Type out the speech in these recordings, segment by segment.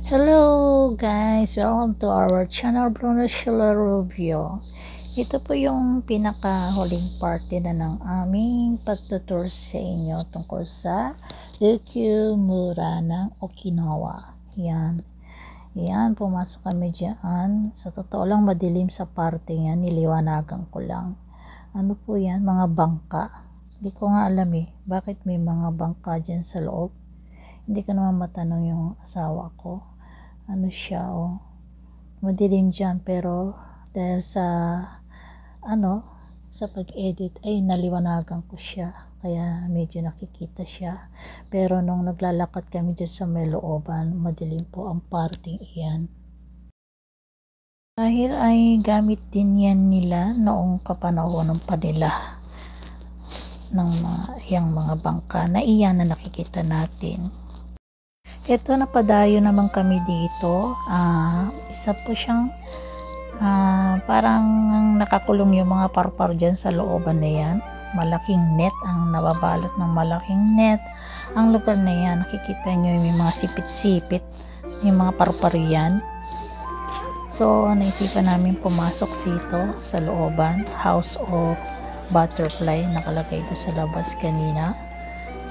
Hello guys! Welcome to our channel, Bruno Sheila Rubio. Ito po yung pinaka-huling parte na ng aming pagtutur sa inyo tungkol sa Ryukyu Mura ng Okinawa. Yan, pumasok kami dyan. Sa totoo lang, madilim sa parte yan, niliwanagan ko lang. Ano po yan? Mga bangka. Hindi ko nga alam bakit may mga bangka dyan sa loob. Hindi ko naman matanong yung asawa ko. Ano siya, madilim dyan, pero dahil sa pag-edit ay naliwanagan ko siya, kaya medyo nakikita siya. Pero nung naglalakad kami dyan sa may looban, madilim po ang parting iyan. Dahil ay gamit din yan nila noong kapanahonan pa nila ng mga bangka na iyan na nakikita natin. Ito, napadayo naman kami dito. Isa po siyang parang nakakulong yung mga paru-paro dyan sa looban na yan. Malaking net ang nababalot ng malaking net. Ang lugar na yan, nakikita nyo yung mga sipit-sipit, yung mga paru-paro yan. So, naisipan namin pumasok dito sa looban. House of Butterfly, nakalagay ito sa labas kanina.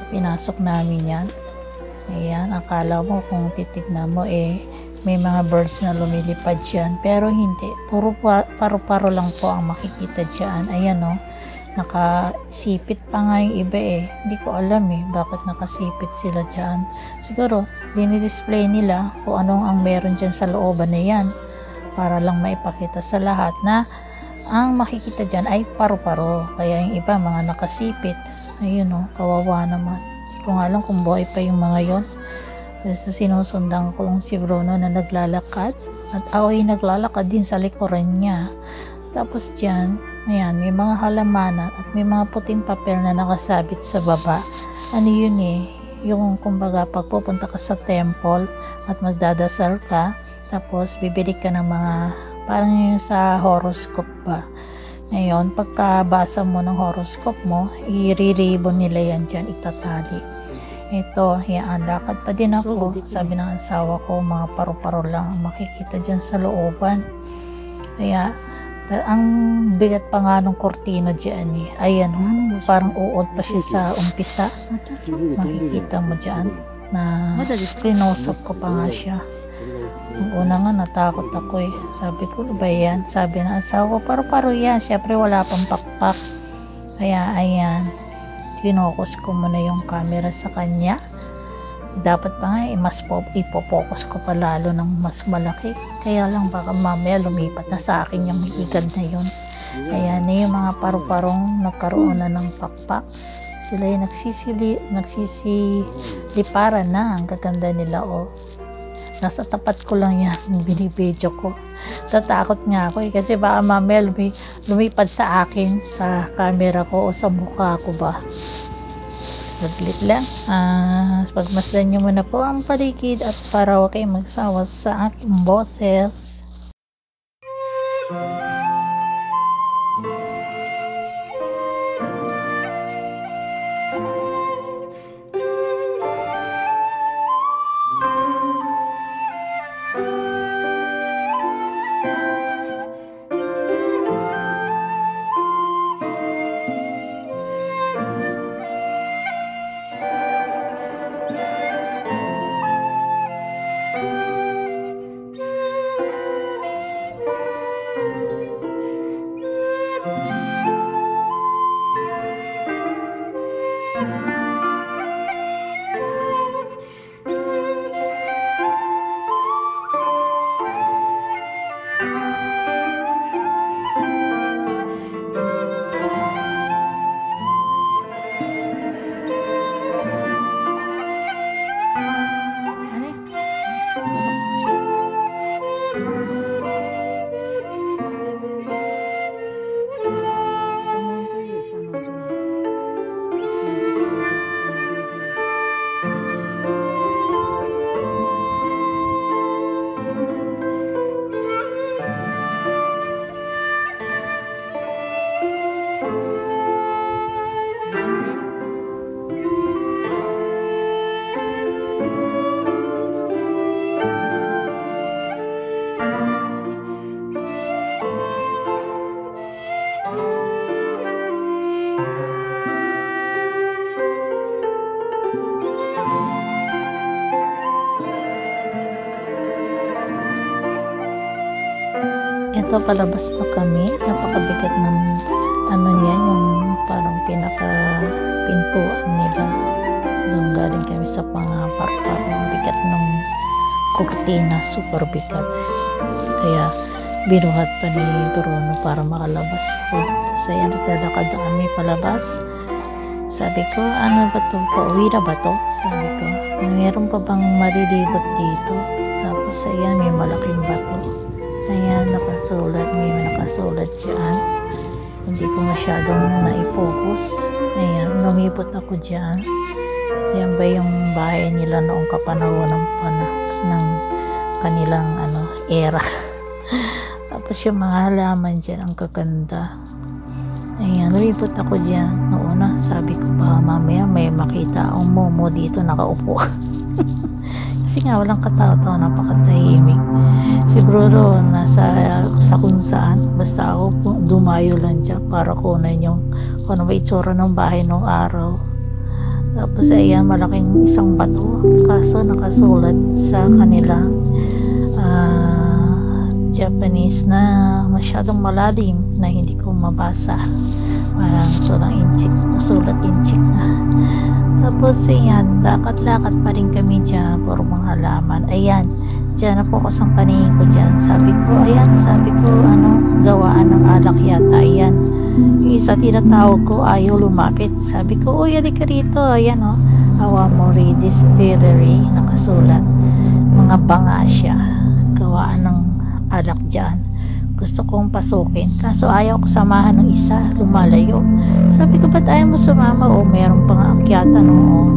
So, pinasok namin yan. Ayan, akala mo kung titignan mo may mga birds na lumilipad dyan, pero hindi, puro paru-paro lang po ang makikita dyan. Ayan nakasipit pa nga yung iba hindi ko alam bakit nakasipit sila dyan. Siguro dinidisplay nila kung anong ang meron dyan sa looban na yan, para lang maipakita sa lahat na ang makikita dyan ay paru-paro, kaya yung iba mga nakasipit. Ayun kawawa naman. Kung alam kung buhay pa yung mga yon. Basta sinusundan ko lang si Bruno na naglalakad, at ako ay naglalakad din sa likuran niya. Tapos dyan, ayan, may mga halamanan at may mga puting papel na nakasabit sa baba. Ano yun yung kumbaga pagpupunta ka sa temple at magdadasal ka, tapos bibili ka ng mga parang yung sa horoscope ba. Ngayon, pagkabasa mo ng horoscope mo, i-ribbon nila yan dyan, itatali. Ito, yan, lakad pa din ako. Sabi ng asawa ko, mga paru-paro lang ang makikita dyan sa looban. Kaya, ang bigat pa nga ng kortina dyan Ayan, parang uod pa siya sa umpisa. Makikita mo dyan na close-up ko pa nga siya. Ang una nga, natakot ako Sabi ko, ba yan? Sabi ng asawa ko, paru-paro yan. Siyempre, wala pang pakpak. Kaya, ayan, finokus ko muna yung camera sa kanya. Dapat pa nga mas ipopokus ko pa lalo ng mas malaki, kaya lang baka mamaya lumipat na sa akin yung higad na yun. Kaya yung mga paru-parong nagkaroon na ng pakpak, sila yung nagsisiliparan na. Ang gaganda nila nasa tapat ko lang yan, binibidyo ko. Tatakot nga ako kasi baka mamaya lumipad sa akin, sa camera ko o sa mukha ko ba. Saglit lang. Pagmasdan nyo muna po ang paligid at para huwag kayong magsawa sa aking boses. to, palabas to kami. Napakabigat ng ano niya, yung parang pinaka pintuan nila. Doon galing kami sa pangapar, parang bigat ng kurtina, super bigat. Kaya binuhat pa ni Bruno para makalabas ko. So yan, naglalakad na kami palabas. Sabi ko, ano ba to? Pauwi na ba to? Sabi ko, meron pa bang malilibot dito? Tapos ayan, may malaking bato. Ayan, nakasulat. May nakasulat dyan. Hindi ko masyadong na-focus. Ayan, lumipot ako dyan. Yan ba yung bahay nila noong kapanahon ng kanilang era. Tapos yung mga halaman dyan, ang kaganda. Ayan, lumipot ako dyan. Noon sabi ko pa, mamaya may makita akong momo dito nakaupo. Kasi nga walang katao-tao, napakatahimik. Si Bruno nasa sa kung saan, basta ako dumayo lang dyan para kunan yung kung ano ba itsura ng bahay nung araw. Tapos ayan, malaking isang bato, kaso nakasulat sa kanilang Japanese na masyadong malalim na hindi ko mabasa. Parang sulat inchik na. Tapos ayan, lakad-lakad pa rin kami dyan, puro mga halaman. Ayan, dyan na-focus ang paningin ko dyan. Sabi ko, gawaan ng alak yata. Ayan, yung isa tinatawag ko, ayaw lumapit. Sabi ko, uy, halika rito. Ayan Awamori Distillery, nakasulat. Mga banga siya, gawaan ng alak dyan. Gusto kong pasukin, kaso ayaw ko samahan ng isa, lumalayo. Sabi ko, ba't ayaw mo sumama? Meron pang akyatan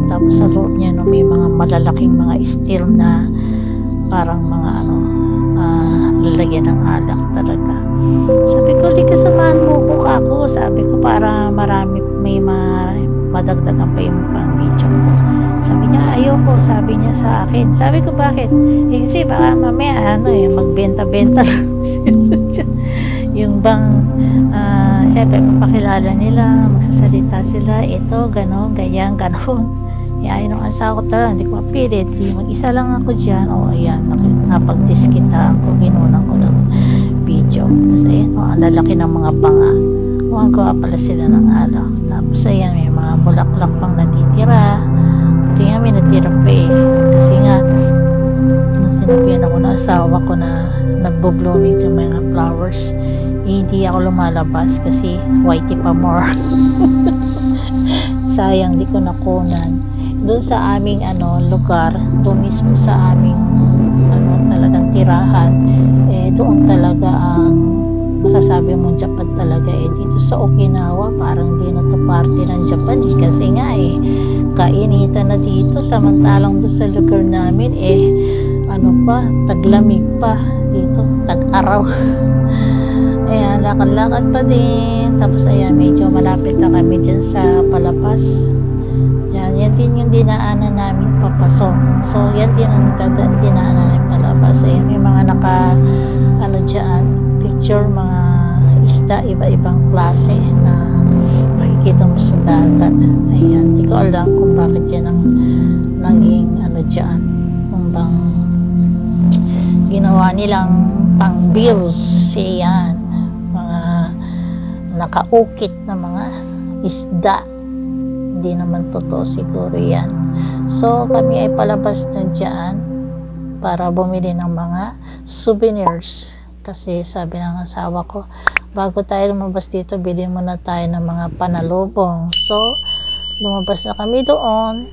tapos sa loob niya may mga malalaking mga steel na parang mga lalagyan ng alak talaga. Sabi ko, lika samahan mo ko ako. Sabi ko, para may madagdagan pa yung pang video ko. Sabi niya, ayoko. Sabi niya sa akin. Sabi ko, bakit? Kasi baka mamaya magbenta-benta lang. Yung bang syempre papakilala nila, magsasalita sila, ito, ganon, ganyan, ganon. Ayan, yung asawa ko talaga, hindi ko mapilit. Mag-isa lang ako dyan. Ayan, napag-diskita ako, ginunan ko ng video. Tapos ayan, ang lalaki ng mga banga. Huwag ko pala sila ng alak. Tapos ayan, may mga bulaklak pang natitira. Hindi nga may natira pa kasi nga nung sinabihan ako ng asawa ko na nagbo-blooming yung mga flowers, hindi ako lumalabas kasi whitey pa more. Sayang, di ko nakunan. Doon sa aming lugar, doon mismo sa aming talagang tirahan, doon talaga ang masasabi mong Japan talaga. Dito sa Okinawa parang di na to parte ng Japan kasi nga kainitan na dito, samantalang doon sa lugar namin taglamig pa dito, tag-araw. Ayan, lakad-lakad pa din. Tapos ayan, medyo malapit na kami dyan sa palabas. Yan din yung dinaanan namin papasok. So yan din ang dinaanan namin palabas. Ayan, may mga dyan picture, mga isda, iba-ibang klase na makikita mo sa dagat. Ayan, di ko alam kung bakit yan ang naging dyan, kung bang ginawa nilang pang bills. Ayan, mga nakaukit na mga isda. Hindi naman totoo siguro yan. So kami ay palabas na dyan para bumili ng mga souvenirs, kasi sabi ng asawa ko, bago tayo lumabas dito, bilhin muna tayo ng mga panalubong. So lumabas na kami doon.